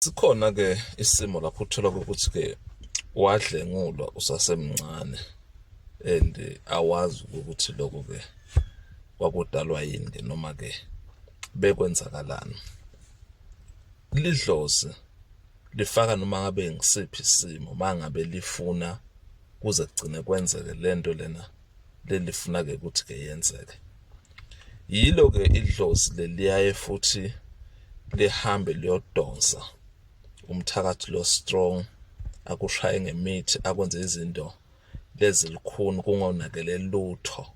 Sikhona ke isimo lapho uthola ukuthi ke wadlengulwa usasemncane and awazi ukuthi lokho ke kwakudalwa yini ke noma ke bekwenzakalani. Lidlozi lifaka noma ngabe ngisiphi isimo mangabe lifuna kuze kugcine kwenzeke lento lena lelifuna ke ukuthi ke yenzeke. Yilo ke idlozi leliyaye futhi lihambe liyodonsa umthakathi lo strong, akushaye ngemithi, akwenze izinto lezi likhuni kungonakele lutho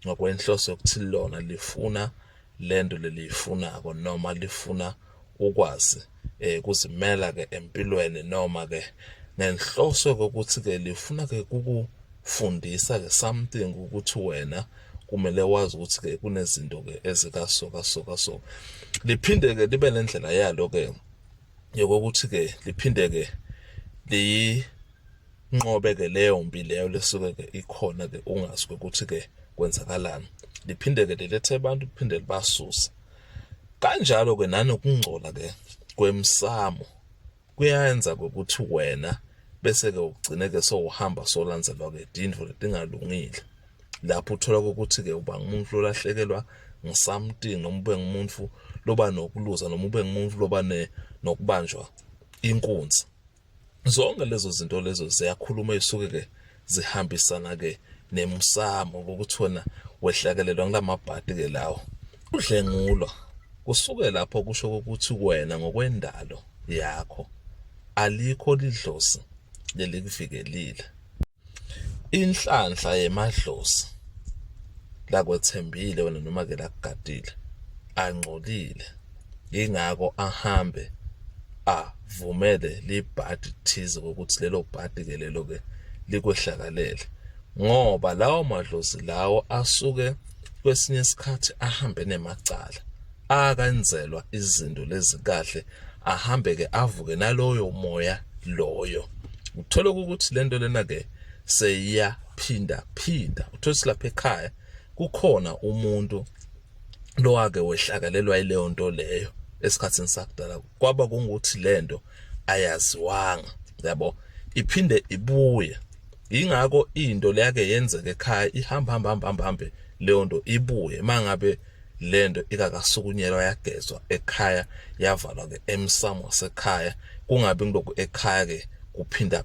ngokwenhloso yokuthi lona lifuna lento leliyifunako noma lifuna ukwazi kuzimela ke empilweni noma ke nenhloso ukuthi ke lifuna ke kukufundisa ke something ukuthi wena kumele wazi ukuthi ke kunezinto ke ezikaso. Liphinde ke libe nendlela yalo ke yokuthi ke liphinde ke liyinqobe ke leyo mpi leyo lesuke ke ikhona ke ungazi ukuthi ke kwenzakalani. Liphinde ke lilethe abantu, liphinde libasuse. Kanjalo ke nanokungcola ke kwemsamo kuyenza ukuthi wena bese ke ugcine ke sowuhamba solandzelwa ke indvo letingalungile. Lapho uthola ukuthi ke uba ngumuntu olahlekelwa ngisomething noma ube ngumuntu loba nokuluza noma ube ngumuntu loba nokubanjwa inkunzi. Zonke lezo zinto lezo ziyakhuluma ezisuke ke zihambisana ke nemsamo ukuthi wena wehlakelelwa kulamabhadi ke lawo. Udlengulwa kusuke lapho kusho ukuthi wena ngokwendalo yakho alikho lidlozi lelikuvikelile. Inhlanhla yemadlozi lakwethembile wena noma ke lakugadile angcolile, ingakho ahambe avumele libhadi thize ukuthi lelo bhadi ke lelo ke likwehlakalele, ngoba lawo madlozi lawo asuke kwesinye isikhathi ahambe nemacala akanzelwa izinto lezi kahle, ahambe ke avuke naloyo moya loyo. Uthola ukuthi lento lena ke seyiyaphinda uthola lapha ekhaya kukhona umuntu lo wake wehlakalelwa yileyo nto leyo esikhathini sakudala, kwaba kungukuthi lento ayaziwanga, yabo, iphinde ibuye. Ingakho into leyake yenzeka ekhaya ihambe leyo nto ibuye mangabe lento ikakasukunyelwa yagezwa ekhaya, yavalwa ke emsamo wasekhaya, kungabi ngilokhu ekhaya ke kuphinda